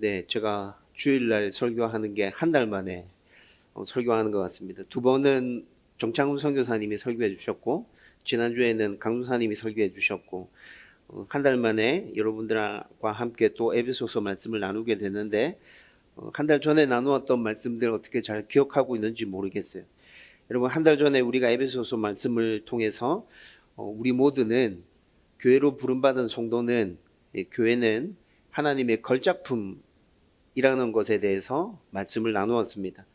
네, 제가 주일날 설교하는 게 한 달 만에 설교하는 것 같습니다. 두 번은 정창훈 선교사님이 설교해 주셨고, 지난주에는 강수사님이 설교해 주셨고, 한 달 만에 여러분들과 함께 또 에베소서 말씀을 나누게 되는데, 한 달 전에 나누었던 말씀들 어떻게 잘 기억하고 있는지 모르겠어요. 여러분, 한 달 전에 우리가 에베소서 말씀을 통해서 우리 모두는 교회로 부름받은 성도는, 교회는 하나님의 걸작품이라는 것에 대해서 말씀을 나누었습니다.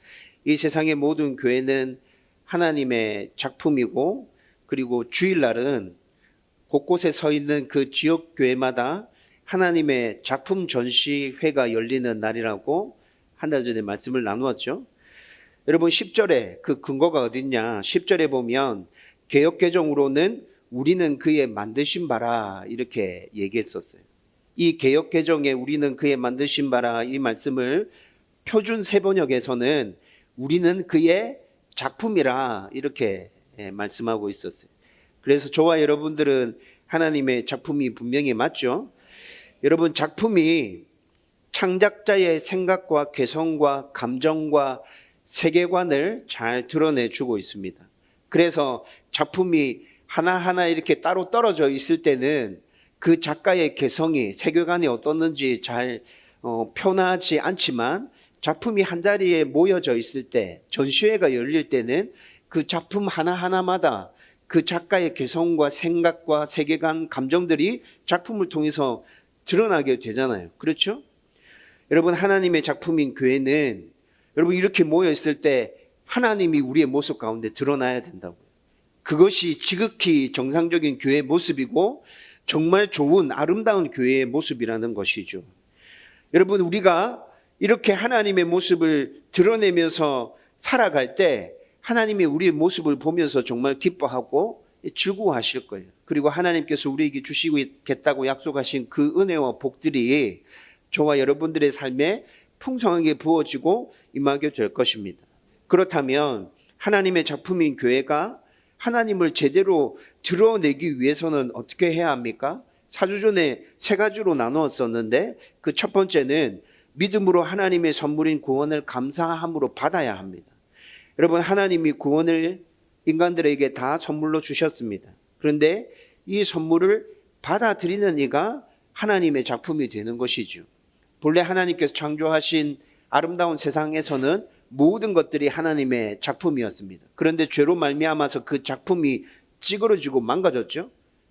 이 세상의 모든 교회는 하나님의 작품이고, 그리고 주일날은 곳곳에 서 있는 그 지역 교회마다 하나님의 작품 전시회가 열리는 날이라고 한 달 전에 말씀을 나누었죠. 여러분, 10절에 그 근거가 어딨냐? 10절에 보면 개역개정으로는 우리는 그의 만드신 바라 이렇게 얘기했었어요. 이 개역개정에 우리는 그의 만드신 바라 이 말씀을 표준 세번역에서는 우리는 그의 작품이라 이렇게 말씀하고 있었어요. 그래서 저와 여러분들은 하나님의 작품이 분명히 맞죠. 여러분, 작품이 창작자의 생각과 개성과 감정과 세계관을 잘 드러내주고 있습니다. 그래서 작품이 하나하나 이렇게 따로 떨어져 있을 때는 그 작가의 개성이, 세계관이 어떻는지 잘 표현하지 않지만, 작품이 한자리에 모여져 있을 때, 전시회가 열릴 때는 그 작품 하나하나마다 그 작가의 개성과 생각과 세계관, 감정들이 작품을 통해서 드러나게 되잖아요. 그렇죠? 여러분, 하나님의 작품인 교회는 여러분 이렇게 모여 있을 때 하나님이 우리의 모습 가운데 드러나야 된다고요. 그것이 지극히 정상적인 교회의 모습이고 정말 좋은 아름다운 교회의 모습이라는 것이죠. 여러분, 우리가 이렇게 하나님의 모습을 드러내면서 살아갈 때 하나님이 우리의 모습을 보면서 정말 기뻐하고 즐거워하실 거예요. 그리고 하나님께서 우리에게 주시겠다고 약속하신 그 은혜와 복들이 저와 여러분들의 삶에 풍성하게 부어지고 임하게 될 것입니다. 그렇다면 하나님의 작품인 교회가 하나님을 제대로 드러내기 위해서는 어떻게 해야 합니까? 사주전에 세 가지로 나누었었는데 그 첫 번째는 믿음으로 하나님의 선물인 구원을 감사함으로 받아야 합니다. 여러분, 하나님이 구원을 인간들에게 다 선물로 주셨습니다. 그런데 이 선물을 받아들이는 이가 하나님의 작품이 되는 것이죠. 본래 하나님께서 창조하신 아름다운 세상에서는 모든 것들이 하나님의 작품이었습니다. 그런데 죄로 말미암아서 그 작품이 찌그러지고 망가졌죠.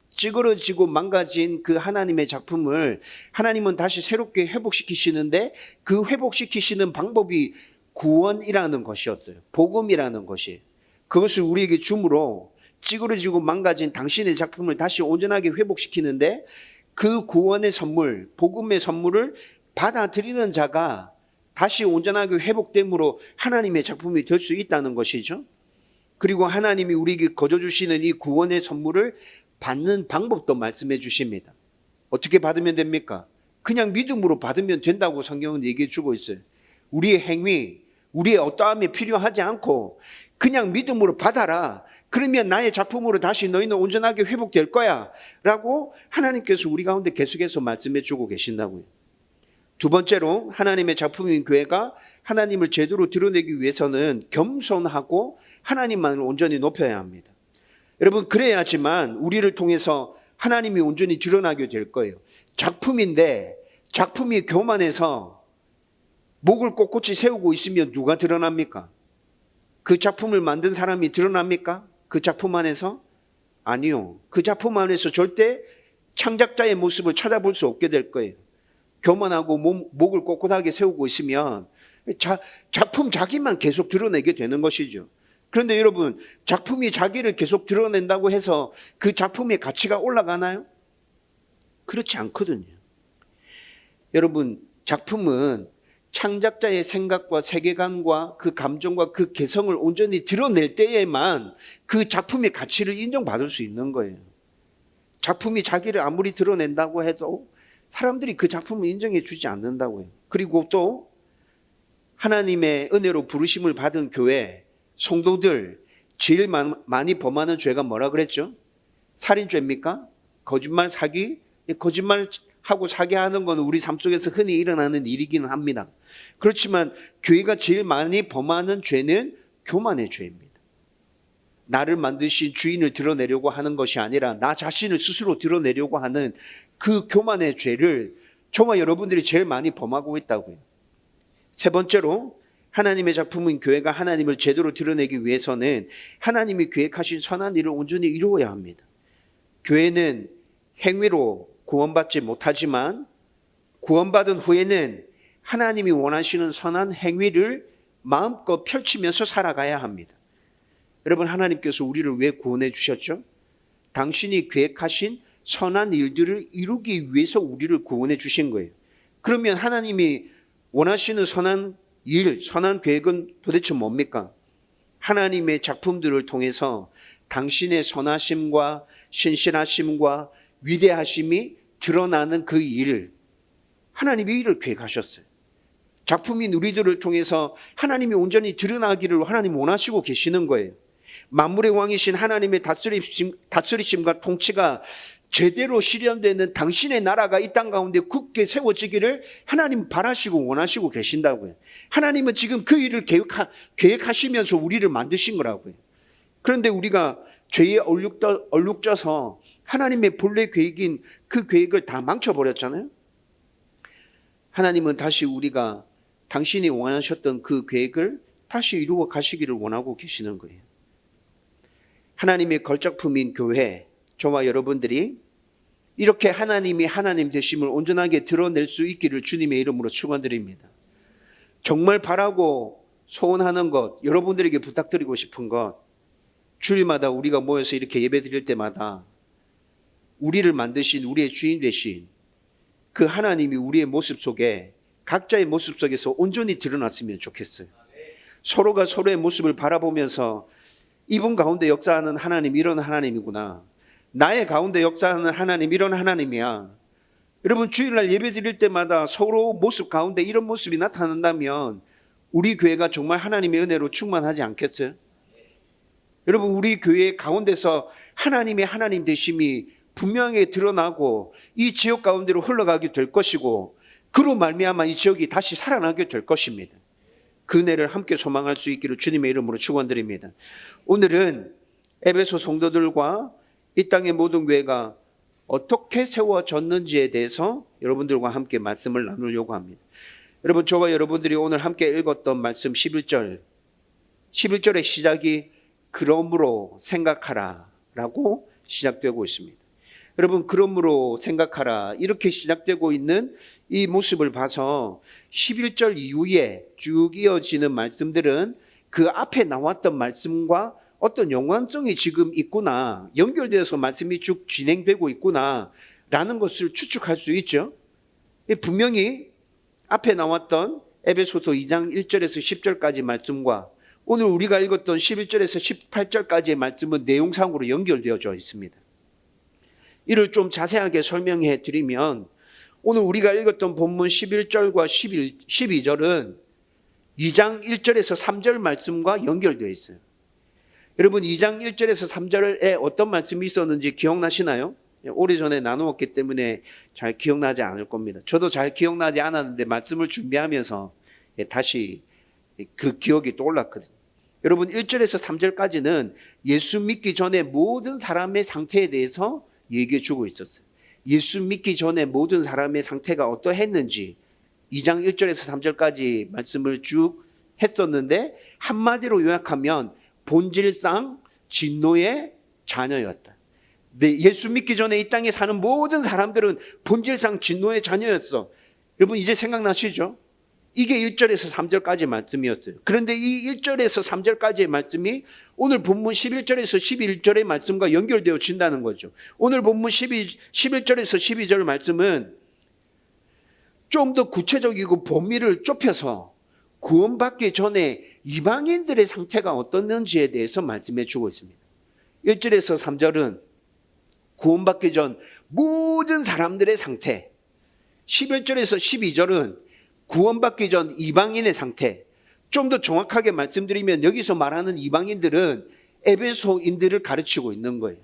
찌그러지고 망가진 그 하나님의 작품을 하나님은 다시 새롭게 회복시키시는데 그 회복시키시는 방법이 구원이라는 것이었어요. 복음이라는 것이. 그것을 우리에게 줌으로 찌그러지고 망가진 당신의 작품을 다시 온전하게 회복시키는데 그 구원의 선물, 복음의 선물을 받아들이는 자가 다시 온전하게 회복됨으로 하나님의 작품이 될 수 있다는 것이죠. 그리고 하나님이 우리에게 거저주시는 이 구원의 선물을 받는 방법도 말씀해 주십니다. 어떻게 받으면 됩니까? 그냥 믿음으로 받으면 된다고 성경은 얘기해 주고 있어요. 우리의 행위, 우리의 어떠함이 필요하지 않고 그냥 믿음으로 받아라. 그러면 나의 작품으로 다시 너희는 온전하게 회복될 거야 라고 하나님께서 우리 가운데 계속해서 말씀해 주고 계신다고요. 두 번째로 하나님의 작품인 교회가 하나님을 제대로 드러내기 위해서는 겸손하고 하나님만을 온전히 높여야 합니다. 여러분, 그래야지만 우리를 통해서 하나님이 온전히 드러나게 될 거예요. 작품인데 작품이 교만해서 목을 꼿꼿이 세우고 있으면 누가 드러납니까? 그 작품을 만든 사람이 드러납니까? 그 작품 안에서? 아니요. 그 작품 안에서 절대 창작자의 모습을 찾아볼 수 없게 될 거예요. 교만하고 목을 꼿꼿하게 세우고 있으면 작품 자기만 계속 드러내게 되는 것이죠. 그런데 여러분, 작품이 자기를 계속 드러낸다고 해서 그 작품의 가치가 올라가나요? 그렇지 않거든요. 여러분, 작품은 창작자의 생각과 세계관과 그 감정과 그 개성을 온전히 드러낼 때에만 그 작품의 가치를 인정받을 수 있는 거예요. 작품이 자기를 아무리 드러낸다고 해도 사람들이 그 작품을 인정해 주지 않는다고요. 그리고 또 하나님의 은혜로 부르심을 받은 교회 성도들 제일 많이 범하는 죄가 뭐라 그랬죠? 살인죄입니까? 거짓말, 사기? 거짓말 하고 사게 하는 건 우리 삶 속에서 흔히 일어나는 일이기는 합니다. 그렇지만 교회가 제일 많이 범하는 죄는 교만의 죄입니다. 나를 만드신 주인을 드러내려고 하는 것이 아니라 나 자신을 스스로 드러내려고 하는 그 교만의 죄를 저와 여러분들이 제일 많이 범하고 있다고요. 세 번째로 하나님의 작품인 교회가 하나님을 제대로 드러내기 위해서는 하나님이 계획하신 선한 일을 온전히 이루어야 합니다. 교회는 행위로 구원받지 못하지만 구원받은 후에는 하나님이 원하시는 선한 행위를 마음껏 펼치면서 살아가야 합니다. 여러분, 하나님께서 우리를 왜 구원해 주셨죠? 당신이 계획하신 선한 일들을 이루기 위해서 우리를 구원해 주신 거예요. 그러면 하나님이 원하시는 선한 일, 선한 계획은 도대체 뭡니까? 하나님의 작품들을 통해서 당신의 선하심과 신실하심과 위대하심이 드러나는 그 일을 하나님이 일을 계획하셨어요. 작품인 우리들을 통해서 하나님이 온전히 드러나기를 하나님 원하시고 계시는 거예요. 만물의 왕이신 하나님의 다스리심과 통치가 제대로 실현되는 당신의 나라가 이 땅 가운데 굳게 세워지기를 하나님 바라시고 원하시고 계신다고요. 하나님은 지금 그 일을 계획하시면서 우리를 만드신 거라고요. 그런데 우리가 죄에 얼룩져서 하나님의 본래 계획인 그 계획을 다 망쳐버렸잖아요. 하나님은 다시 우리가 당신이 원하셨던 그 계획을 다시 이루어 가시기를 원하고 계시는 거예요. 하나님의 걸작품인 교회, 저와 여러분들이 이렇게 하나님이 하나님 되심을 온전하게 드러낼 수 있기를 주님의 이름으로 축원드립니다. 정말 바라고 소원하는 것, 여러분들에게 부탁드리고 싶은 것, 주일마다 우리가 모여서 이렇게 예배 드릴 때마다 우리를 만드신 우리의 주인 되신 그 하나님이 우리의 모습 속에, 각자의 모습 속에서 온전히 드러났으면 좋겠어요. 서로가 서로의 모습을 바라보면서 이분 가운데 역사하는 하나님 이런 하나님이구나, 나의 가운데 역사하는 하나님 이런 하나님이야. 여러분, 주일날 예배 드릴 때마다 서로 모습 가운데 이런 모습이 나타난다면 우리 교회가 정말 하나님의 은혜로 충만하지 않겠어요? 여러분, 우리 교회 가운데서 하나님의 하나님 되심이 분명히 드러나고 이 지역 가운데로 흘러가게 될 것이고, 그로 말미암아 이 지역이 다시 살아나게 될 것입니다. 그 은혜를 함께 소망할 수 있기를 주님의 이름으로 축원드립니다. 오늘은 에베소 성도들과 이 땅의 모든 교회가 어떻게 세워졌는지에 대해서 여러분들과 함께 말씀을 나누려고 합니다. 여러분, 저와 여러분들이 오늘 함께 읽었던 말씀 11절의 시작이 그러므로 생각하라 라고 시작되고 있습니다. 여러분, 그러므로 생각하라 이렇게 시작되고 있는 이 모습을 봐서 11절 이후에 쭉 이어지는 말씀들은 그 앞에 나왔던 말씀과 어떤 연관성이 지금 있구나, 연결되어서 말씀이 쭉 진행되고 있구나 라는 것을 추측할 수 있죠. 분명히 앞에 나왔던 에베소서 2장 1절에서 10절까지 말씀과 오늘 우리가 읽었던 11절에서 18절까지의 말씀은 내용상으로 연결되어져 있습니다. 이를 좀 자세하게 설명해 드리면, 오늘 우리가 읽었던 본문 11절과 12절은 2장 1절에서 3절 말씀과 연결되어 있어요. 여러분, 2장 1절에서 3절에 어떤 말씀이 있었는지 기억나시나요? 오래전에 나누었기 때문에 잘 기억나지 않을 겁니다. 저도 잘 기억나지 않았는데 말씀을 준비하면서 다시 그 기억이 떠올랐거든요. 여러분, 1절에서 3절까지는 예수 믿기 전에 모든 사람의 상태에 대해서 얘기해 주고 있었어요. 예수 믿기 전에 모든 사람의 상태가 어떠했는지 2장 1절에서 3절까지 말씀을 쭉 했었는데, 한마디로 요약하면 본질상 진노의 자녀였다. 네, 예수 믿기 전에 이 땅에 사는 모든 사람들은 본질상 진노의 자녀였어. 여러분, 이제 생각나시죠? 이게 1절에서 3절까지 말씀이었어요. 그런데 이 1절에서 3절까지의 말씀이 오늘 본문 11절에서 11절의 말씀과 연결되어진다는 거죠. 오늘 본문 11절에서 12절 말씀은 좀 더 구체적이고 범위를 좁혀서 구원받기 전에 이방인들의 상태가 어떻는지에 대해서 말씀해 주고 있습니다. 1절에서 3절은 구원받기 전 모든 사람들의 상태, 11절에서 12절은 구원받기 전 이방인의 상태. 좀 더 정확하게 말씀드리면 여기서 말하는 이방인들은 에베소인들을 가르치고 있는 거예요.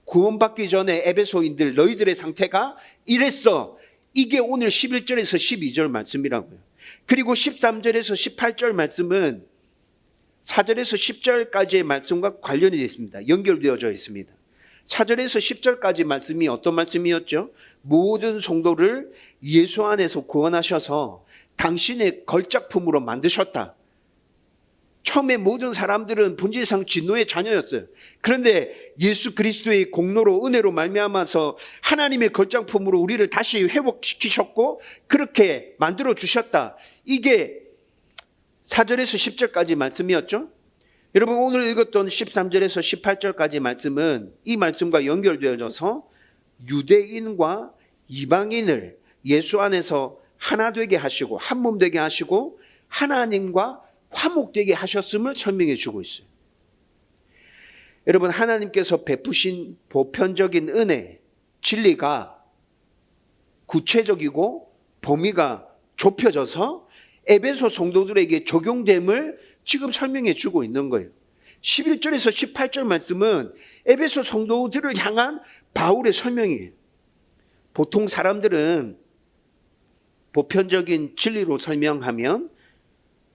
구원받기 전에 에베소인들, 너희들의 상태가 이랬어, 이게 오늘 11절에서 12절 말씀이라고요. 그리고 13절에서 18절 말씀은 4절에서 10절까지의 말씀과 관련이 되어 있습니다. 연결되어져 있습니다. 4절에서 10절까지 말씀이 어떤 말씀이었죠? 모든 성도를 예수 안에서 구원하셔서 당신의 걸작품으로 만드셨다. 처음에 모든 사람들은 본질상 진노의 자녀였어요. 그런데 예수 그리스도의 공로로 은혜로 말미암아서 하나님의 걸작품으로 우리를 다시 회복시키셨고 그렇게 만들어 주셨다. 이게 4절에서 10절까지 말씀이었죠. 여러분 오늘 읽었던 13절에서 18절까지 말씀은 이 말씀과 연결되어져서 유대인과 이방인을 예수 안에서 하나 되게 하시고 한 몸 되게 하시고 하나님과 화목되게 하셨음을 설명해 주고 있어요. 여러분 하나님께서 베푸신 보편적인 은혜, 진리가 구체적이고 범위가 좁혀져서 에베소 성도들에게 적용됨을 지금 설명해 주고 있는 거예요. 11절에서 18절 말씀은 에베소 성도들을 향한 바울의 설명이에요. 보통 사람들은 보편적인 진리로 설명하면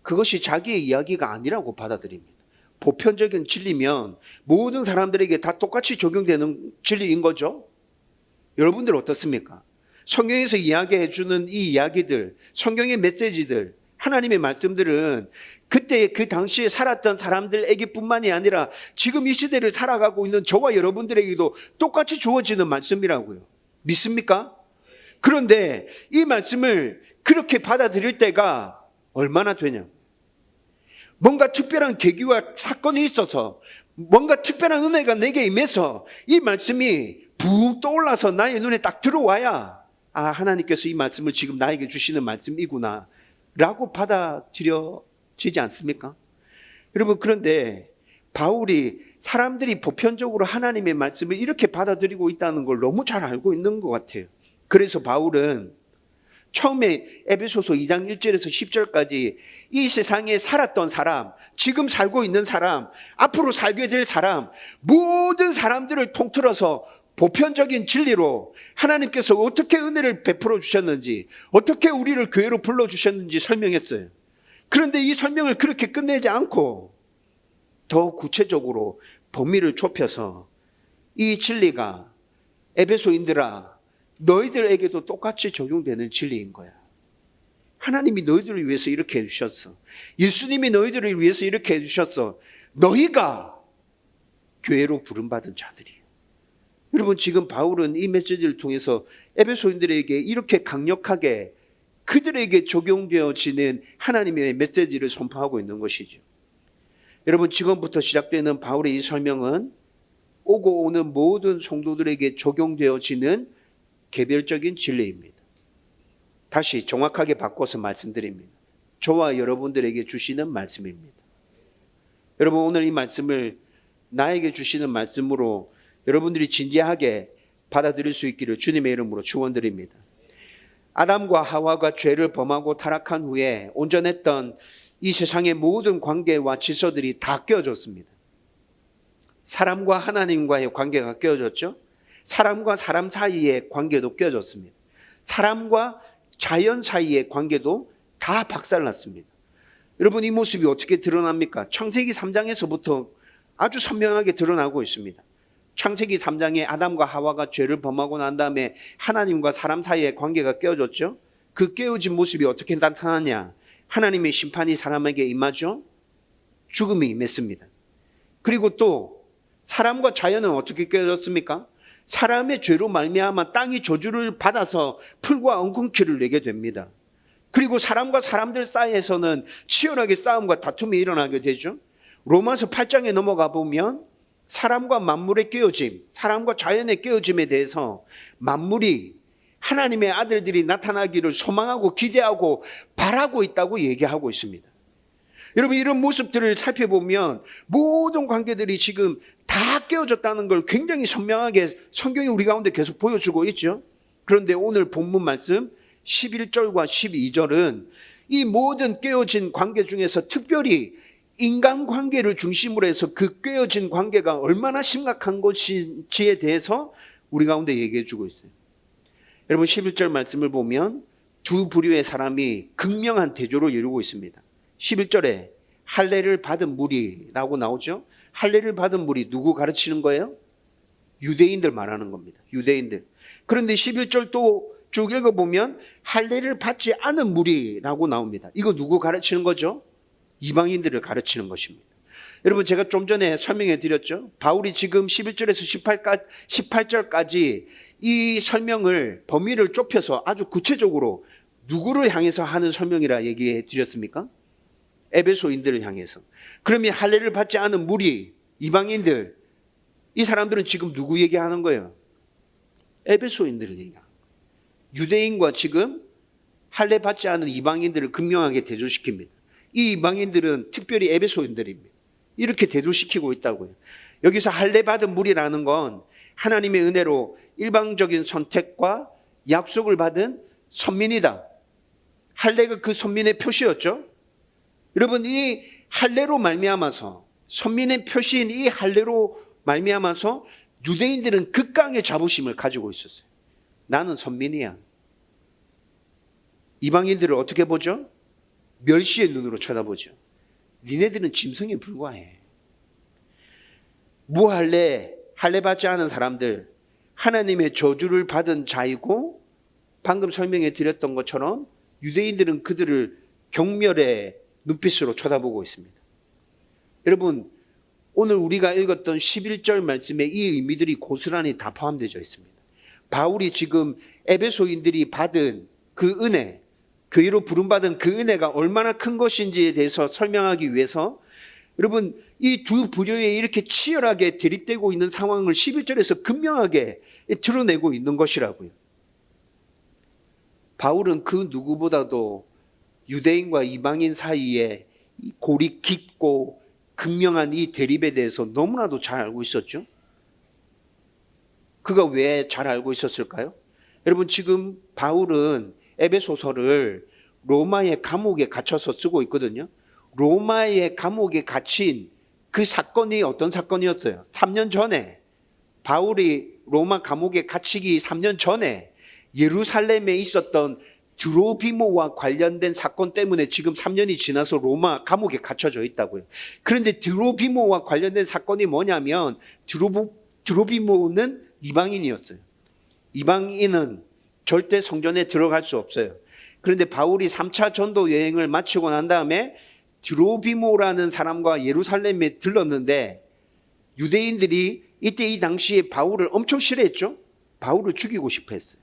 그것이 자기의 이야기가 아니라고 받아들입니다. 보편적인 진리면 모든 사람들에게 다 똑같이 적용되는 진리인 거죠. 여러분들 어떻습니까? 성경에서 이야기해 주는 이 이야기들, 성경의 메시지들, 하나님의 말씀들은 그때 그 당시에 살았던 사람들에게뿐만이 아니라 지금 이 시대를 살아가고 있는 저와 여러분들에게도 똑같이 주어지는 말씀이라고요. 믿습니까? 그런데 이 말씀을 그렇게 받아들일 때가 얼마나 되냐? 뭔가 특별한 계기와 사건이 있어서 뭔가 특별한 은혜가 내게 임해서 이 말씀이 붕 떠올라서 나의 눈에 딱 들어와야 아 하나님께서 이 말씀을 지금 나에게 주시는 말씀이구나 라고 받아들여지지 않습니까? 여러분 그런데 바울이 사람들이 보편적으로 하나님의 말씀을 이렇게 받아들이고 있다는 걸 너무 잘 알고 있는 것 같아요. 그래서 바울은 처음에 에베소서 2장 1절에서 10절까지 이 세상에 살았던 사람, 지금 살고 있는 사람, 앞으로 살게 될 사람, 모든 사람들을 통틀어서 보편적인 진리로 하나님께서 어떻게 은혜를 베풀어 주셨는지, 어떻게 우리를 교회로 불러주셨는지 설명했어요. 그런데 이 설명을 그렇게 끝내지 않고 더 구체적으로 범위를 좁혀서 이 진리가 에베소인들아 너희들에게도 똑같이 적용되는 진리인 거야. 하나님이 너희들을 위해서 이렇게 해주셨어. 예수님이 너희들을 위해서 이렇게 해주셨어. 너희가 교회로 부름받은 자들이에요. 여러분 지금 바울은 이 메시지를 통해서 에베소인들에게 이렇게 강력하게 그들에게 적용되어지는 하나님의 메시지를 선포하고 있는 것이죠. 여러분 지금부터 시작되는 바울의 이 설명은 오고 오는 모든 성도들에게 적용되어지는 개별적인 진리입니다. 다시 정확하게 바꿔서 말씀드립니다. 저와 여러분들에게 주시는 말씀입니다. 여러분 오늘 이 말씀을 나에게 주시는 말씀으로 여러분들이 진지하게 받아들일 수 있기를 주님의 이름으로 축원드립니다. 아담과 하와가 죄를 범하고 타락한 후에 온전했던 이 세상의 모든 관계와 질서들이 다 깨어졌습니다. 사람과 하나님과의 관계가 깨어졌죠. 사람과 사람 사이의 관계도 깨어졌습니다. 사람과 자연 사이의 관계도 다 박살났습니다. 여러분 이 모습이 어떻게 드러납니까? 창세기 3장에서부터 아주 선명하게 드러나고 있습니다. 창세기 3장에 아담과 하와가 죄를 범하고 난 다음에 하나님과 사람 사이의 관계가 깨어졌죠. 그 깨어진 모습이 어떻게 나타나냐? 하나님의 심판이 사람에게 임하죠. 죽음이 임했습니다. 그리고 또 사람과 자연은 어떻게 깨어졌습니까? 사람의 죄로 말미암아 땅이 저주를 받아서 풀과 엉겅퀴를 내게 됩니다. 그리고 사람과 사람들 사이에서는 치열하게 싸움과 다툼이 일어나게 되죠. 로마서 8장에 넘어가 보면 사람과 만물의 깨어짐, 사람과 자연의 깨어짐에 대해서 만물이 하나님의 아들들이 나타나기를 소망하고 기대하고 바라고 있다고 얘기하고 있습니다. 여러분 이런 모습들을 살펴보면 모든 관계들이 지금 다 깨어졌다는 걸 굉장히 선명하게 성경이 우리 가운데 계속 보여주고 있죠. 그런데 오늘 본문 말씀 11절과 12절은 이 모든 깨어진 관계 중에서 특별히 인간관계를 중심으로 해서 그 깨어진 관계가 얼마나 심각한 것인지에 대해서 우리 가운데 얘기해 주고 있어요. 여러분 11절 말씀을 보면 두 부류의 사람이 극명한 대조를 이루고 있습니다. 11절에 할례를 받은 무리라고 나오죠. 할례를 받은 무리 누구 가르치는 거예요? 유대인들 말하는 겁니다. 유대인들. 그런데 11절 또 쭉 읽어보면 할례를 받지 않은 무리라고 나옵니다. 이거 누구 가르치는 거죠? 이방인들을 가르치는 것입니다. 여러분 제가 좀 전에 설명해 드렸죠. 바울이 지금 11절에서 18절까지 이 설명을 범위를 좁혀서 아주 구체적으로 누구를 향해서 하는 설명이라 얘기해 드렸습니까? 에베소인들을 향해서. 그러면 할례를 받지 않은 무리, 이방인들, 이 사람들은 지금 누구 얘기하는 거예요? 에베소인들을 얘기하는 거예요. 유대인과 지금 할례 받지 않은 이방인들을 극명하게 대조시킵니다. 이 이방인들은 특별히 에베소인들입니다. 이렇게 대조시키고 있다고요. 여기서 할례 받은 무리라는 건 하나님의 은혜로 일방적인 선택과 약속을 받은 선민이다. 할례가 그 선민의 표시였죠. 여러분 이 할례로 말미암아서 선민의 표시인 이 할례로 말미암아서 유대인들은 극강의 자부심을 가지고 있었어요. 나는 선민이야. 이방인들을 어떻게 보죠? 멸시의 눈으로 쳐다보죠. 니네들은 짐승에 불과해. 무할례, 할례 받지 않은 사람들, 하나님의 저주를 받은 자이고 방금 설명해 드렸던 것처럼 유대인들은 그들을 경멸의 눈빛으로 쳐다보고 있습니다. 여러분 오늘 우리가 읽었던 11절 말씀에 이 의미들이 고스란히 다 포함되어 있습니다. 바울이 지금 에베소인들이 받은 그 은혜, 교회로 부름받은 그 은혜가 얼마나 큰 것인지에 대해서 설명하기 위해서 여러분 이 두 부류에 이렇게 치열하게 대립되고 있는 상황을 11절에서 극명하게 드러내고 있는 것이라고요. 바울은 그 누구보다도 유대인과 이방인 사이에 골이 깊고 극명한 이 대립에 대해서 너무나도 잘 알고 있었죠. 그가 왜 잘 알고 있었을까요? 여러분 지금 바울은 에베소서를 로마의 감옥에 갇혀서 쓰고 있거든요. 로마의 감옥에 갇힌 그 사건이 어떤 사건이었어요? 3년 전에 바울이 로마 감옥에 갇히기 3년 전에 예루살렘에 있었던 드로비모와 관련된 사건 때문에 지금 3년이 지나서 로마 감옥에 갇혀져 있다고요. 그런데 드로비모와 관련된 사건이 뭐냐면 드로비모는 이방인이었어요. 이방인은 절대 성전에 들어갈 수 없어요. 그런데 바울이 3차 전도 여행을 마치고 난 다음에 드로비모라는 사람과 예루살렘에 들렀는데 유대인들이 이때 이 당시에 바울을 엄청 싫어했죠. 바울을 죽이고 싶어 했어요.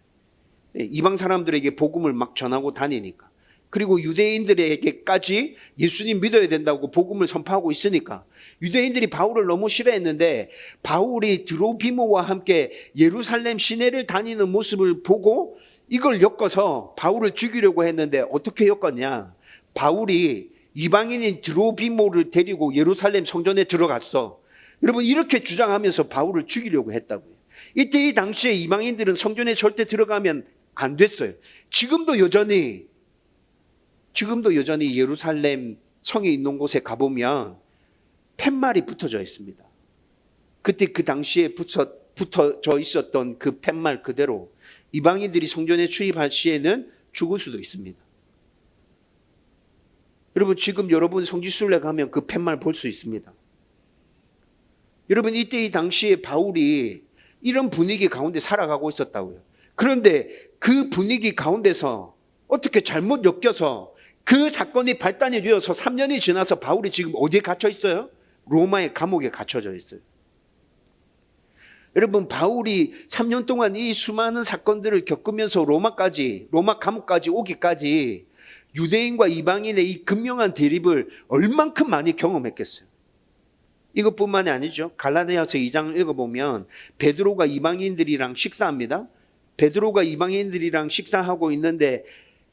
이방 사람들에게 복음을 막 전하고 다니니까. 그리고 유대인들에게까지 예수님 믿어야 된다고 복음을 선포하고 있으니까 유대인들이 바울을 너무 싫어했는데 바울이 드로비모와 함께 예루살렘 시내를 다니는 모습을 보고 이걸 엮어서 바울을 죽이려고 했는데 어떻게 엮었냐? 바울이 이방인인 드로비모를 데리고 예루살렘 성전에 들어갔어. 여러분 이렇게 주장하면서 바울을 죽이려고 했다고요. 이때 이 당시에 이방인들은 성전에 절대 들어가면 안 됐어요. 지금도 여전히 예루살렘 성이 있는 곳에 가보면 팻말이 붙어져 있습니다. 그때 그 당시에 붙어져 있었던 그 팻말 그대로 이방인들이 성전에 출입할 시에는 죽을 수도 있습니다. 여러분 지금 여러분 성지순례 가면 그 팻말 볼 수 있습니다. 여러분 이때 이 당시에 바울이 이런 분위기 가운데 살아가고 있었다고요. 그런데 그 분위기 가운데서 어떻게 잘못 엮여서 그 사건이 발단이 되어서 3년이 지나서 바울이 지금 어디에 갇혀 있어요? 로마의 감옥에 갇혀져 있어요. 여러분 바울이 3년 동안 이 수많은 사건들을 겪으면서 로마 감옥까지 오기까지 유대인과 이방인의 이 극명한 대립을 얼만큼 많이 경험했겠어요. 이것뿐만이 아니죠. 갈라디아서 2장을 읽어보면 베드로가 이방인들이랑 식사합니다. 베드로가 이방인들이랑 식사하고 있는데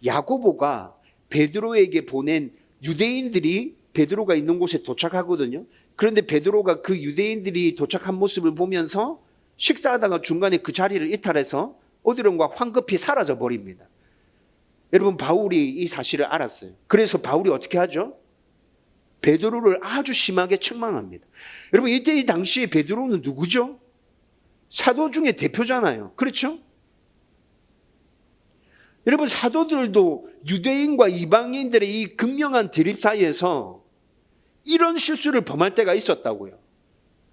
야고보가 베드로에게 보낸 유대인들이 베드로가 있는 곳에 도착하거든요. 그런데 베드로가 그 유대인들이 도착한 모습을 보면서 식사하다가 중간에 그 자리를 이탈해서 어디론가 황급히 사라져 버립니다. 여러분 바울이 이 사실을 알았어요. 그래서 바울이 어떻게 하죠? 베드로를 아주 심하게 책망합니다. 여러분 이때 이 당시에 베드로는 누구죠? 사도 중에 대표잖아요. 그렇죠? 여러분, 사도들도 유대인과 이방인들의 이 극명한 대립 사이에서 이런 실수를 범할 때가 있었다고요.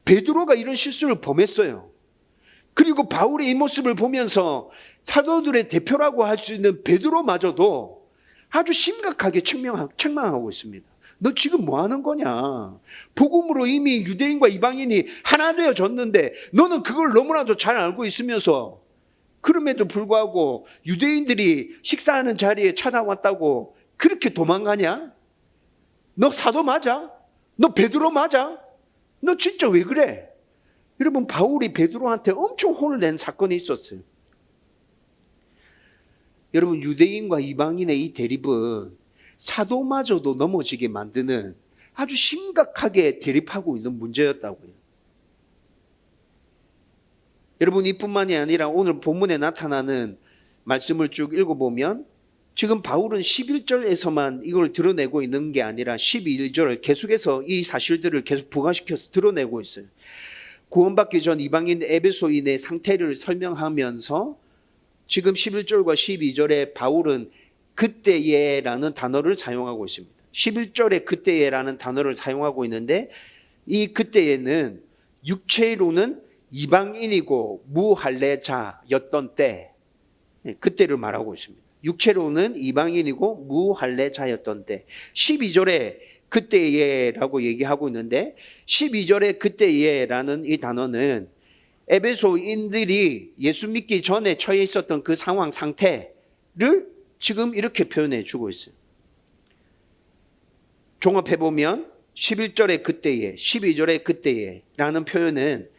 베드로가 이런 실수를 범했어요. 그리고 바울의 이 모습을 보면서 사도들의 대표라고 할 수 있는 베드로마저도 아주 심각하게 책망하고 있습니다. 너 지금 뭐 하는 거냐? 복음으로 이미 유대인과 이방인이 하나 되어졌는데 너는 그걸 너무나도 잘 알고 있으면서 그럼에도 불구하고 유대인들이 식사하는 자리에 찾아왔다고 그렇게 도망가냐? 너 사도 맞아? 너 베드로 맞아? 너 진짜 왜 그래? 여러분, 바울이 베드로한테 엄청 혼을 낸 사건이 있었어요. 여러분, 유대인과 이방인의 이 대립은 사도마저도 넘어지게 만드는 아주 심각하게 대립하고 있는 문제였다고요. 여러분, 이뿐만이 아니라 오늘 본문에 나타나는 말씀을 쭉 읽어보면 지금 바울은 11절에서만 이걸 드러내고 있는 게 아니라 12절 계속해서 이 사실들을 계속 부각시켜서 드러내고 있어요. 구원받기 전 이방인 에베소인의 상태를 설명하면서 지금 11절과 12절에 바울은 그때에라는 단어를 사용하고 있습니다. 11절에 그때에라는 단어를 사용하고 있는데 이 그때에는 육체로는 이방인이고 무할례자였던 때, 그때를 말하고 있습니다. 육체로는 이방인이고 무할례자였던 때. 12절에 그때에라고 얘기하고 있는데 12절에 그때에라는 이 단어는 에베소인들이 예수 믿기 전에 처해 있었던 그 상황 상태를 지금 이렇게 표현해 주고 있어요. 종합해보면 11절에 그때에, 12절에 그때에 라는 표현은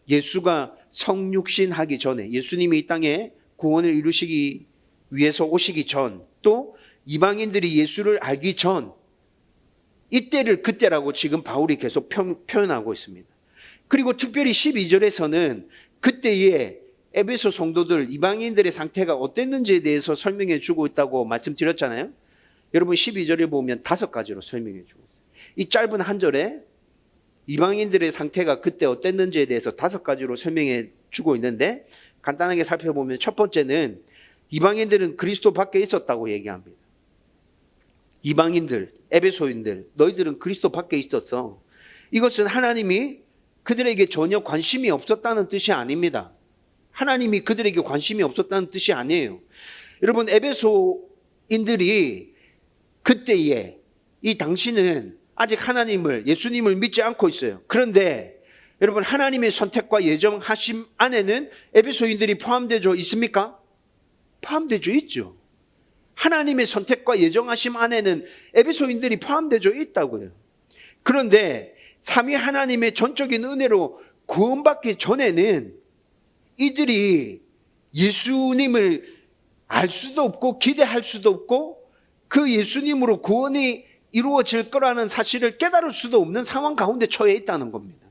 예수가 성육신하기 전에, 예수님이 이 땅에 구원을 이루시기 위해서 오시기 전, 또 이방인들이 예수를 알기 전, 이때를 그때라고 지금 바울이 계속 표현하고 있습니다. 그리고 특별히 12절에서는 그때에 에베소 성도들, 이방인들의 상태가 어땠는지에 대해서 설명해 주고 있다고 말씀드렸잖아요. 여러분, 12절에 보면 5가지로 설명해 주고 있어요. 이 짧은 한 절에 이방인들의 상태가 그때 어땠는지에 대해서 5가지로 설명해 주고 있는데 간단하게 살펴보면 첫 번째는 이방인들은 그리스도 밖에 있었다고 얘기합니다. 이방인들, 에베소인들, 너희들은 그리스도 밖에 있었어. 이것은 하나님이 그들에게 전혀 관심이 없었다는 뜻이 아닙니다. 하나님이 그들에게 관심이 없었다는 뜻이 아니에요. 여러분, 에베소인들이 그때에 이 당시는 아직 하나님을, 예수님을 믿지 않고 있어요. 그런데 여러분, 하나님의 선택과 예정하심 안에는 에베소인들이 포함되어 있습니까? 포함되어 있죠. 하나님의 선택과 예정하심 안에는 에베소인들이 포함되어 있다고요. 그런데 삼위 하나님의 전적인 은혜로 구원받기 전에는 이들이 예수님을 알 수도 없고 기대할 수도 없고 그 예수님으로 구원이 이루어질 거라는 사실을 깨달을 수도 없는 상황 가운데 처해 있다는 겁니다.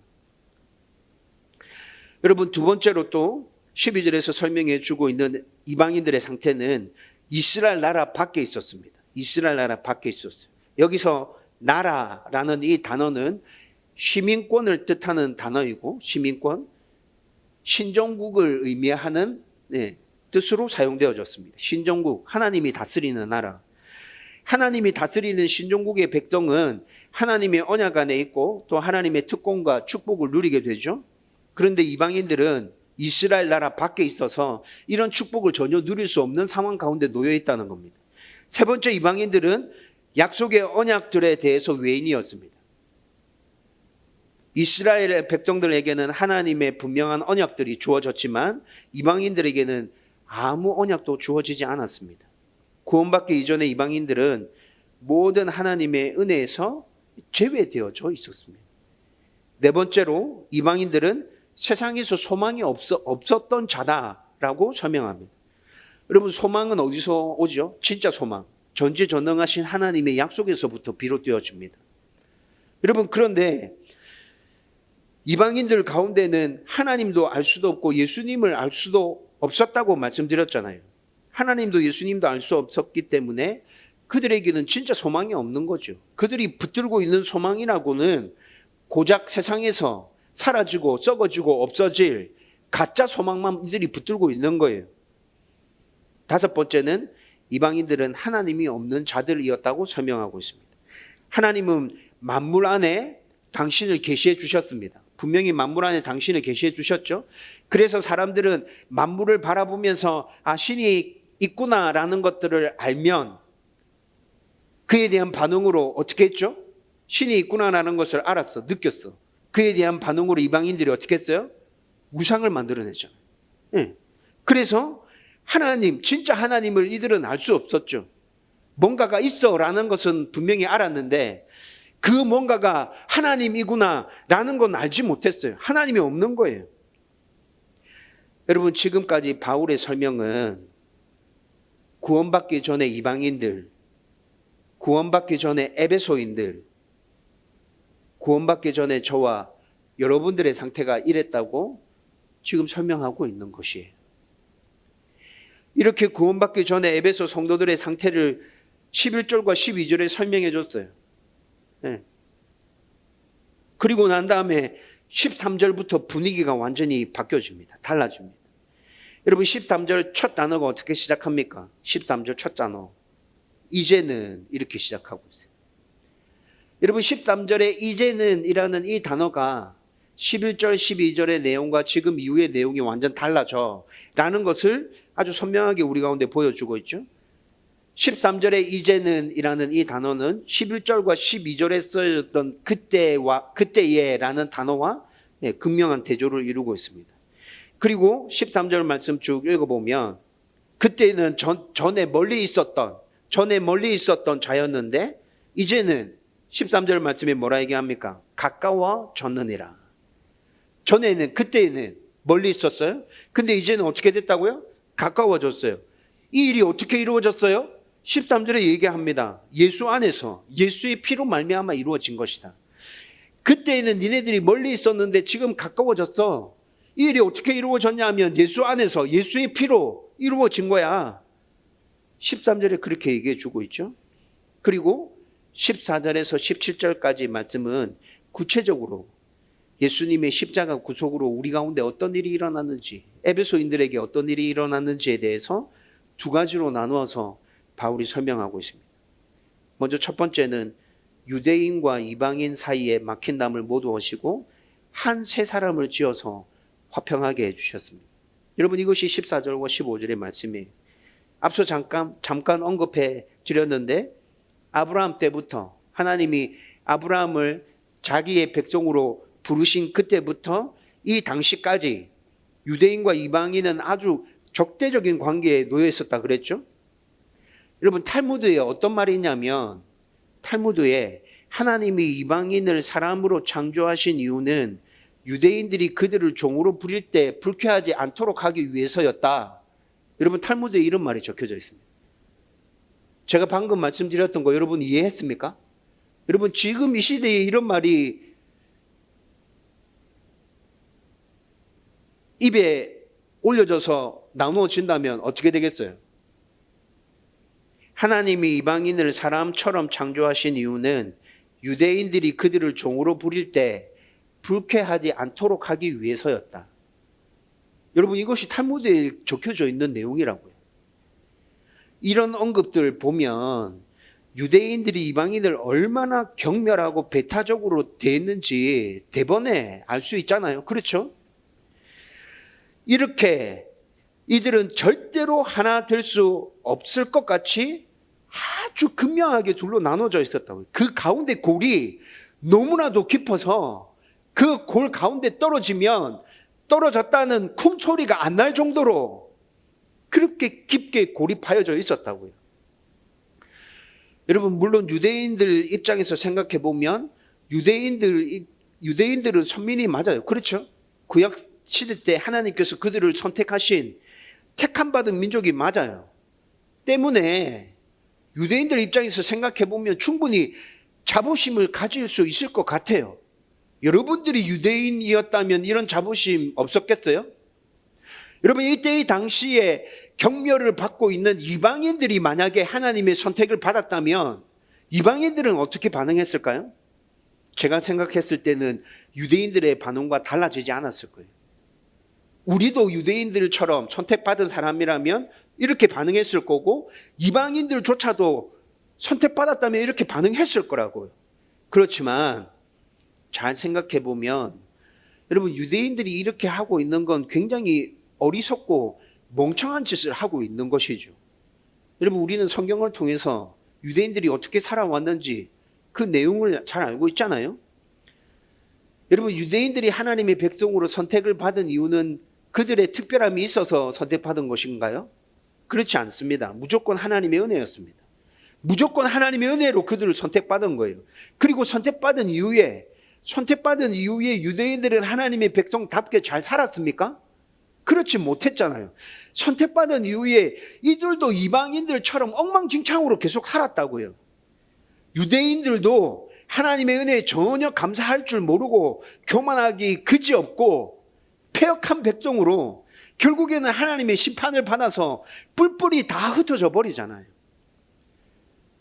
여러분, 두 번째로 또 12절에서 설명해 주고 있는 이방인들의 상태는 이스라엘 나라 밖에 있었습니다. 이스라엘 나라 밖에 있었어요. 여기서 나라라는 이 단어는 시민권을 뜻하는 단어이고, 시민권, 신정국을 의미하는 뜻으로 사용되어졌습니다. 신정국, 하나님이 다스리는 나라. 하나님이 다스리는 신정국의 백성은 하나님의 언약 안에 있고 또 하나님의 특권과 축복을 누리게 되죠. 그런데 이방인들은 이스라엘 나라 밖에 있어서 이런 축복을 전혀 누릴 수 없는 상황 가운데 놓여 있다는 겁니다. 세 번째, 이방인들은 약속의 언약들에 대해서 외인이었습니다. 이스라엘 백성들에게는 하나님의 분명한 언약들이 주어졌지만 이방인들에게는 아무 언약도 주어지지 않았습니다. 구원받기 이전에 이방인들은 모든 하나님의 은혜에서 제외되어져 있었습니다. 네 번째로, 이방인들은 세상에서 소망이 없었던 자다라고 설명합니다. 여러분, 소망은 어디서 오죠? 진짜 소망. 전지전능하신 하나님의 약속에서부터 비롯되어집니다. 여러분, 그런데 이방인들 가운데는 하나님도 알 수도 없고 예수님을 알 수도 없었다고 말씀드렸잖아요. 하나님도 예수님도 알 수 없었기 때문에 그들에게는 진짜 소망이 없는 거죠. 그들이 붙들고 있는 소망이라고는 고작 세상에서 사라지고 썩어지고 없어질 가짜 소망만 이들이 붙들고 있는 거예요. 다섯 번째는 이방인들은 하나님이 없는 자들이었다고 설명하고 있습니다. 하나님은 만물 안에 당신을 계시해 주셨습니다. 분명히 만물 안에 당신을 계시해 주셨죠. 그래서 사람들은 만물을 바라보면서 신이 있구나라는 것들을 알면 그에 대한 반응으로 어떻게 했죠? 신이 있구나라는 것을 알았어, 느꼈어. 그에 대한 반응으로 이방인들이 어떻게 했어요? 우상을 만들어냈잖아요. 네. 그래서 하나님, 진짜 하나님을 이들은 알 수 없었죠. 뭔가가 있어라는 것은 분명히 알았는데 그 뭔가가 하나님이구나라는 건 알지 못했어요. 하나님이 없는 거예요. 여러분, 지금까지 바울의 설명은 구원받기 전에 이방인들, 구원받기 전에 에베소인들, 구원받기 전에 저와 여러분들의 상태가 이랬다고 지금 설명하고 있는 것이에요. 이렇게 구원받기 전에 에베소 성도들의 상태를 11절과 12절에 설명해 줬어요. 네. 그리고 난 다음에 13절부터 분위기가 완전히 바뀌어집니다. 달라집니다. 여러분, 13절 첫 단어가 어떻게 시작합니까? 13절 첫 단어, 이제는, 이렇게 시작하고 있어요. 여러분, 13절에 이제는 이라는 이 단어가 11절, 12절의 내용과 지금 이후의 내용이 완전 달라져 라는 것을 아주 선명하게 우리 가운데 보여주고 있죠. 13절에 이제는 이라는 이 단어는 11절과 12절에 쓰였던 그때와 그때에 라는 단어와 극명한 대조를 이루고 있습니다. 그리고 13절 말씀 쭉 읽어보면 그때는 전에 멀리 있었던 자였는데 이제는 13절 말씀에 뭐라 얘기합니까? 가까워졌느니라. 전에는, 그때는 멀리 있었어요. 근데 이제는 어떻게 됐다고요? 가까워졌어요. 이 일이 어떻게 이루어졌어요? 13절에 얘기합니다. 예수 안에서, 예수의 피로 말미암아 이루어진 것이다. 그때는 니네들이 멀리 있었는데 지금 가까워졌어. 이 일이 어떻게 이루어졌냐 하면 예수 안에서, 예수의 피로 이루어진 거야. 13절에 그렇게 얘기해 주고 있죠. 그리고 14절에서 17절까지 말씀은 구체적으로 예수님의 십자가 구속으로 우리 가운데 어떤 일이 일어났는지, 에베소인들에게 어떤 일이 일어났는지에 대해서 두 가지로 나누어서 바울이 설명하고 있습니다. 먼저 첫 번째는 유대인과 이방인 사이에 막힌 담을 모두 허시고 한 세 사람을 지어서 화평하게 해주셨습니다. 여러분, 이것이 14절과 15절의 말씀이에요. 앞서 잠깐 언급해 드렸는데 아브라함 때부터 하나님이 아브라함을 자기의 백성으로 부르신 그때부터 이 당시까지 유대인과 이방인은 아주 적대적인 관계에 놓여 있었다 그랬죠. 여러분, 탈무드에 어떤 말이 있냐면, 탈무드에 하나님이 이방인을 사람으로 창조하신 이유는 유대인들이 그들을 종으로 부릴 때 불쾌하지 않도록 하기 위해서였다. 여러분, 탈무드에 이런 말이 적혀져 있습니다. 제가 방금 말씀드렸던 거 여러분 이해했습니까? 여러분, 지금 이 시대에 이런 말이 입에 올려져서 나누어진다면 어떻게 되겠어요? 하나님이 이방인을 사람처럼 창조하신 이유는 유대인들이 그들을 종으로 부릴 때 불쾌하지 않도록 하기 위해서였다. 여러분, 이것이 탈무드에 적혀져 있는 내용이라고요. 이런 언급들 보면 유대인들이 이방인을 얼마나 경멸하고 배타적으로 대했는지 대번에 알 수 있잖아요. 그렇죠? 이렇게 이들은 절대로 하나 될 수 없을 것 같이 아주 극명하게 둘로 나눠져 있었다고요. 그 가운데 골이 너무나도 깊어서 그 골 가운데 떨어지면 떨어졌다는 쿵 소리가 안 날 정도로 그렇게 깊게 골이 파여져 있었다고요. 여러분, 물론 유대인들 입장에서 생각해 보면 유대인들은 선민이 맞아요. 그렇죠? 구약 시대 때 하나님께서 그들을 선택하신 택함 받은 민족이 맞아요. 때문에 유대인들 입장에서 생각해 보면 충분히 자부심을 가질 수 있을 것 같아요. 여러분들이 유대인이었다면 이런 자부심 없었겠어요? 여러분, 이때 이 당시에 경멸을 받고 있는 이방인들이 만약에 하나님의 선택을 받았다면 이방인들은 어떻게 반응했을까요? 제가 생각했을 때는 유대인들의 반응과 달라지지 않았을 거예요. 우리도 유대인들처럼 선택받은 사람이라면 이렇게 반응했을 거고 이방인들조차도 선택받았다면 이렇게 반응했을 거라고요. 그렇지만 잘 생각해 보면 여러분, 유대인들이 이렇게 하고 있는 건 굉장히 어리석고 멍청한 짓을 하고 있는 것이죠. 여러분, 우리는 성경을 통해서 유대인들이 어떻게 살아왔는지 그 내용을 잘 알고 있잖아요. 여러분, 유대인들이 하나님의 백성으로 선택을 받은 이유는 그들의 특별함이 있어서 선택받은 것인가요? 그렇지 않습니다. 무조건 하나님의 은혜였습니다. 무조건 하나님의 은혜로 그들을 선택받은 거예요. 그리고 선택받은 이후에 유대인들은 하나님의 백성답게 잘 살았습니까? 그렇지 못했잖아요. 선택받은 이후에 이들도 이방인들처럼 엉망진창으로 계속 살았다고요. 유대인들도 하나님의 은혜에 전혀 감사할 줄 모르고 교만하기 그지없고 패역한 백성으로 결국에는 하나님의 심판을 받아서 뿔뿔이 다 흩어져 버리잖아요.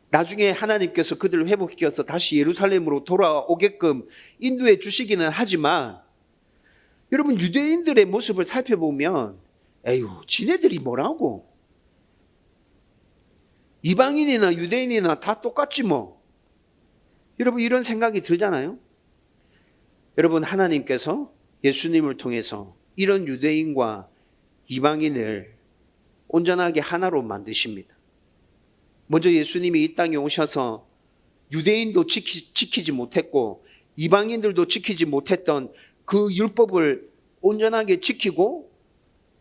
나중에 하나님께서 그들을 회복시켜서 다시 예루살렘으로 돌아오게끔 인도해 주시기는 하지만 여러분, 유대인들의 모습을 살펴보면 에휴, 지네들이 뭐라고, 이방인이나 유대인이나 다 똑같지 뭐. 여러분, 이런 생각이 들잖아요. 여러분, 하나님께서 예수님을 통해서 이런 유대인과 이방인을 온전하게 하나로 만드십니다. 먼저 예수님이 이 땅에 오셔서 유대인도 지키지 못했고 이방인들도 지키지 못했던 그 율법을 온전하게 지키고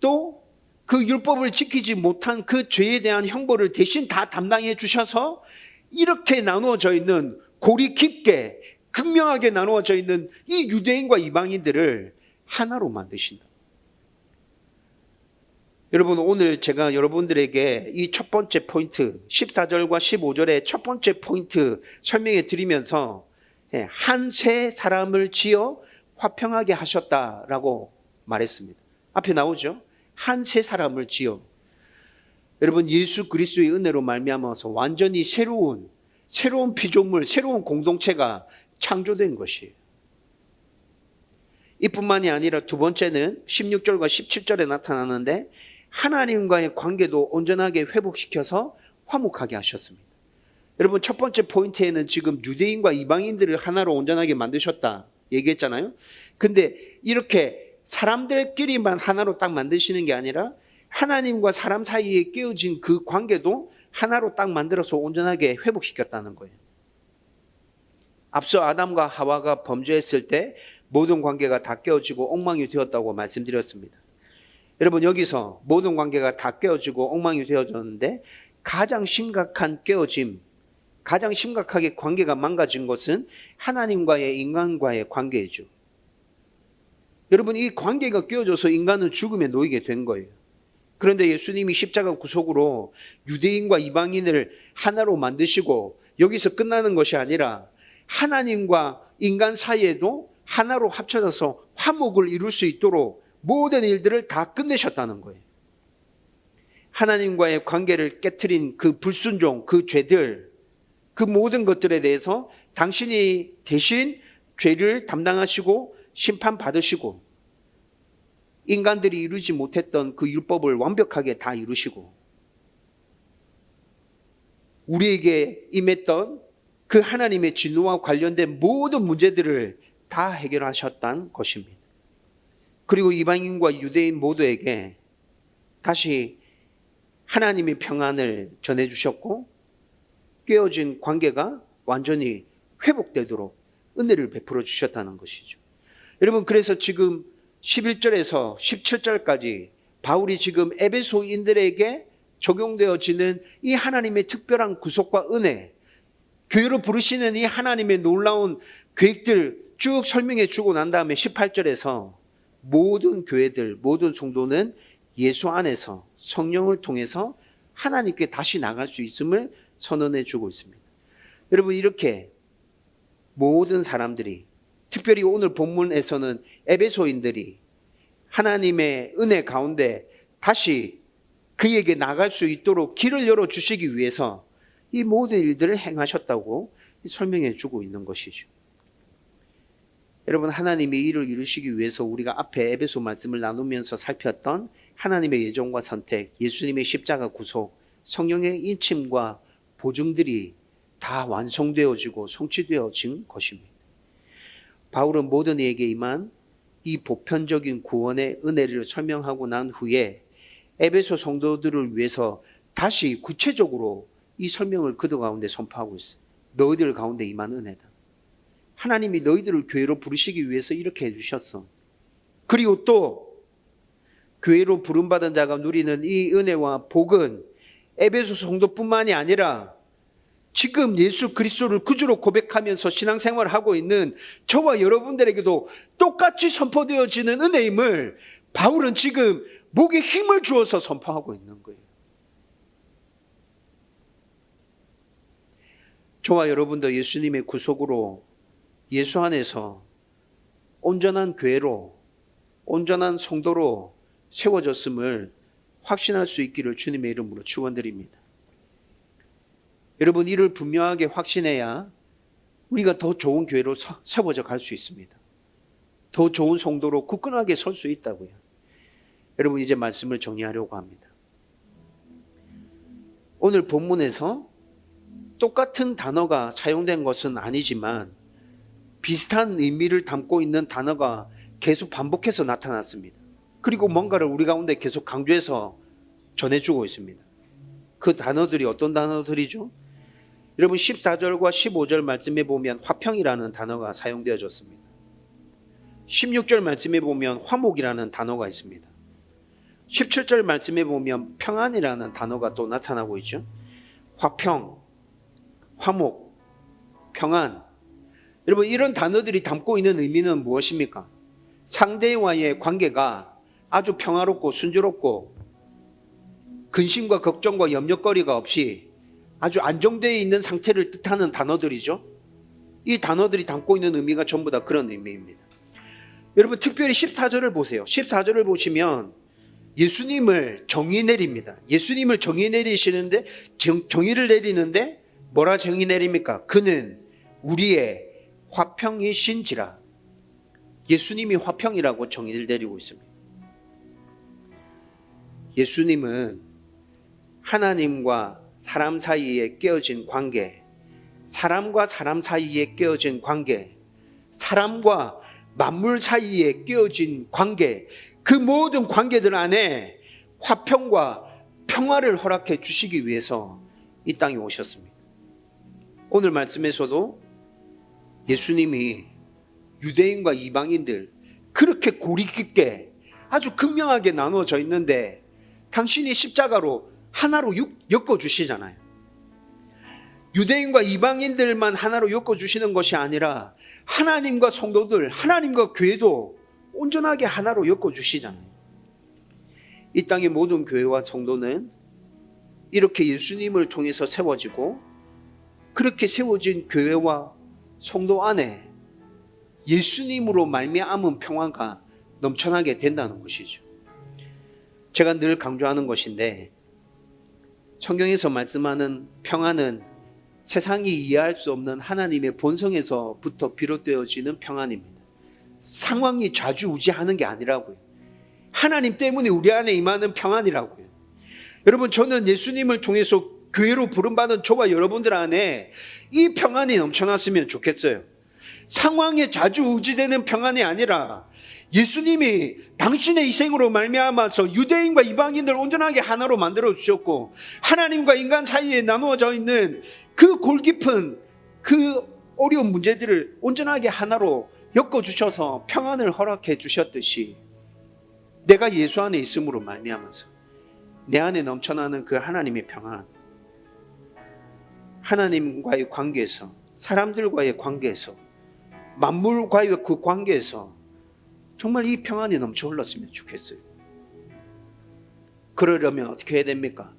또 그 율법을 지키지 못한 그 죄에 대한 형벌을 대신 다 담당해 주셔서 이렇게 나누어져 있는, 골이 깊게 극명하게 나누어져 있는 이 유대인과 이방인들을 하나로 만드신다. 여러분, 오늘 제가 여러분들에게 이 첫 번째 포인트 14절과 15절의 첫 번째 포인트 설명해 드리면서 한 세 사람을 지어 화평하게 하셨다라고 말했습니다. 앞에 나오죠? 한 세 사람을 지어. 여러분, 예수 그리스도의 은혜로 말미암아서 완전히 새로운 피조물, 새로운 공동체가 창조된 것이에요. 이뿐만이 아니라 두 번째는 16절과 17절에 나타나는데 하나님과의 관계도 온전하게 회복시켜서 화목하게 하셨습니다. 여러분, 첫 번째 포인트에는 지금 유대인과 이방인들을 하나로 온전하게 만드셨다 얘기했잖아요. 근데 이렇게 사람들끼리만 하나로 딱 만드시는 게 아니라 하나님과 사람 사이에 깨어진 그 관계도 하나로 딱 만들어서 온전하게 회복시켰다는 거예요. 앞서 아담과 하와가 범죄했을 때 모든 관계가 다 깨어지고 엉망이 되었다고 말씀드렸습니다. 여러분, 여기서 모든 관계가 다 깨어지고 엉망이 되어졌는데 가장 심각한 깨어짐, 가장 심각하게 관계가 망가진 것은 하나님과의 인간과의 관계이죠. 여러분, 이 관계가 깨어져서 인간은 죽음에 놓이게 된 거예요. 그런데 예수님이 십자가 구속으로 유대인과 이방인을 하나로 만드시고 여기서 끝나는 것이 아니라 하나님과 인간 사이에도 하나로 합쳐져서 화목을 이룰 수 있도록 모든 일들을 다 끝내셨다는 거예요. 하나님과의 관계를 깨트린 그 불순종, 그 죄들, 그 모든 것들에 대해서 당신이 대신 죄를 담당하시고 심판받으시고 인간들이 이루지 못했던 그 율법을 완벽하게 다 이루시고 우리에게 임했던 그 하나님의 진노와 관련된 모든 문제들을 다 해결하셨다는 것입니다. 그리고 이방인과 유대인 모두에게 다시 하나님의 평안을 전해주셨고 깨어진 관계가 완전히 회복되도록 은혜를 베풀어 주셨다는 것이죠. 여러분, 그래서 지금 11절에서 17절까지 바울이 지금 에베소인들에게 적용되어지는 이 하나님의 특별한 구속과 은혜, 교회로 부르시는 이 하나님의 놀라운 계획들 쭉 설명해 주고 난 다음에 18절에서 모든 교회들, 모든 성도는 예수 안에서 성령을 통해서 하나님께 다시 나갈 수 있음을 선언해 주고 있습니다. 여러분, 이렇게 모든 사람들이, 특별히 오늘 본문에서는 에베소인들이 하나님의 은혜 가운데 다시 그에게 나갈 수 있도록 길을 열어주시기 위해서 이 모든 일들을 행하셨다고 설명해 주고 있는 것이죠. 여러분, 하나님의 일을 이루시기 위해서 우리가 앞에 에베소 말씀을 나누면서 살폈던 하나님의 예정과 선택, 예수님의 십자가 구속, 성령의 인침과 보증들이 다 완성되어지고 성취되어진 것입니다. 바울은 모든 이에게 임한 이 보편적인 구원의 은혜를 설명하고 난 후에 에베소 성도들을 위해서 다시 구체적으로 이 설명을 그들 가운데 선포하고 있어요. 너희들 가운데 임한 은혜다. 하나님이 너희들을 교회로 부르시기 위해서 이렇게 해주셨어. 그리고 또 교회로 부름받은 자가 누리는 이 은혜와 복은 에베소 성도뿐만이 아니라 지금 예수 그리스도를 구주로 고백하면서 신앙생활을 하고 있는 저와 여러분들에게도 똑같이 선포되어지는 은혜임을 바울은 지금 목에 힘을 주어서 선포하고 있는 거예요. 저와 여러분도 예수님의 구속으로 예수 안에서 온전한 교회로, 온전한 성도로 세워졌음을 확신할 수 있기를 주님의 이름으로 축원드립니다. 여러분, 이를 분명하게 확신해야 우리가 더 좋은 교회로 세워져 갈 수 있습니다. 더 좋은 성도로 굳건하게 설 수 있다고요. 여러분, 이제 말씀을 정리하려고 합니다. 오늘 본문에서 똑같은 단어가 사용된 것은 아니지만 비슷한 의미를 담고 있는 단어가 계속 반복해서 나타났습니다. 그리고 뭔가를 우리 가운데 계속 강조해서 전해주고 있습니다. 그 단어들이 어떤 단어들이죠? 여러분, 14절과 15절 말씀에 보면 화평이라는 단어가 사용되어졌습니다. 16절 말씀에 보면 화목이라는 단어가 있습니다. 17절 말씀에 보면 평안이라는 단어가 또 나타나고 있죠. 화평, 화목, 평안. 여러분, 이런 단어들이 담고 있는 의미는 무엇입니까? 상대와의 관계가 아주 평화롭고 순조롭고 근심과 걱정과 염려거리가 없이 아주 안정되어 있는 상태를 뜻하는 단어들이죠. 이 단어들이 담고 있는 의미가 전부 다 그런 의미입니다. 여러분, 특별히 14절을 보세요. 14절을 보시면 예수님을 정의 내립니다. 예수님을 정의 내리시는데, 정의를 내리는데 뭐라 정의 내립니까? 그는 우리의 화평이신지라. 예수님이 화평이라고 정의를 내리고 있습니다. 예수님은 하나님과 사람 사이에 깨어진 관계, 사람과 사람 사이에 깨어진 관계, 사람과 만물 사이에 깨어진 관계, 그 모든 관계들 안에 화평과 평화를 허락해 주시기 위해서 이 땅에 오셨습니다. 오늘 말씀에서도 예수님이 유대인과 이방인들 그렇게 고리 깊게 아주 극명하게 나누어져 있는데 당신이 십자가로 하나로 엮어주시잖아요. 유대인과 이방인들만 하나로 엮어주시는 것이 아니라 하나님과 성도들, 하나님과 교회도 온전하게 하나로 엮어주시잖아요. 이 땅의 모든 교회와 성도는 이렇게 예수님을 통해서 세워지고 그렇게 세워진 교회와 성도 안에 예수님으로 말미암은 평화가 넘쳐나게 된다는 것이죠. 제가 늘 강조하는 것인데 성경에서 말씀하는 평안은 세상이 이해할 수 없는 하나님의 본성에서부터 비롯되어지는 평안입니다. 상황이 좌지우지하는 게 아니라고요. 하나님 때문에 우리 안에 임하는 평안이라고요. 여러분, 저는 예수님을 통해서 교회로 부름받은 저와 여러분들 안에 이 평안이 넘쳐났으면 좋겠어요. 상황에 좌지우지되는 평안이 아니라 예수님이 당신의 희생으로 말미암아서 유대인과 이방인들 온전하게 하나로 만들어 주셨고 하나님과 인간 사이에 나누어져 있는 그 골깊은 그 어려운 문제들을 온전하게 하나로 엮어주셔서 평안을 허락해 주셨듯이 내가 예수 안에 있음으로 말미암아서 내 안에 넘쳐나는 그 하나님의 평안, 하나님과의 관계에서, 사람들과의 관계에서, 만물과의 그 관계에서 정말 이 평안이 넘쳐 흘렀으면 좋겠어요. 그러려면 어떻게 해야 됩니까?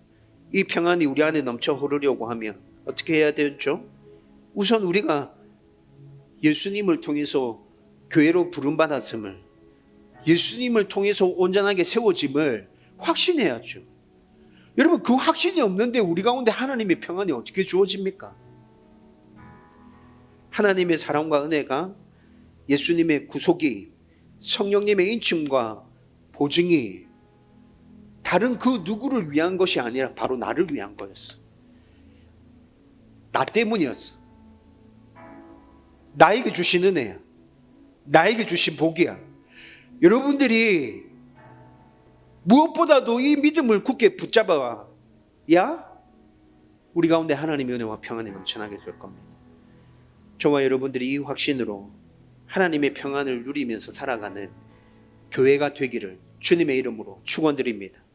이 평안이 우리 안에 넘쳐 흐르려고 하면 어떻게 해야 되죠? 우선 우리가 예수님을 통해서 교회로 부름받았음을, 예수님을 통해서 온전하게 세워짐을 확신해야죠. 여러분, 그 확신이 없는데 우리 가운데 하나님의 평안이 어떻게 주어집니까? 하나님의 사랑과 은혜가, 예수님의 구속이, 성령님의 인침과 보증이 다른 그 누구를 위한 것이 아니라 바로 나를 위한 거였어. 나 때문이었어. 나에게 주신 은혜야. 나에게 주신 복이야. 여러분들이 무엇보다도 이 믿음을 굳게 붙잡아야 우리 가운데 하나님의 은혜와 평안이 넘쳐나게 될 겁니다. 저와 여러분들이 이 확신으로 하나님의 평안을 누리면서 살아가는 교회가 되기를 주님의 이름으로 축원드립니다.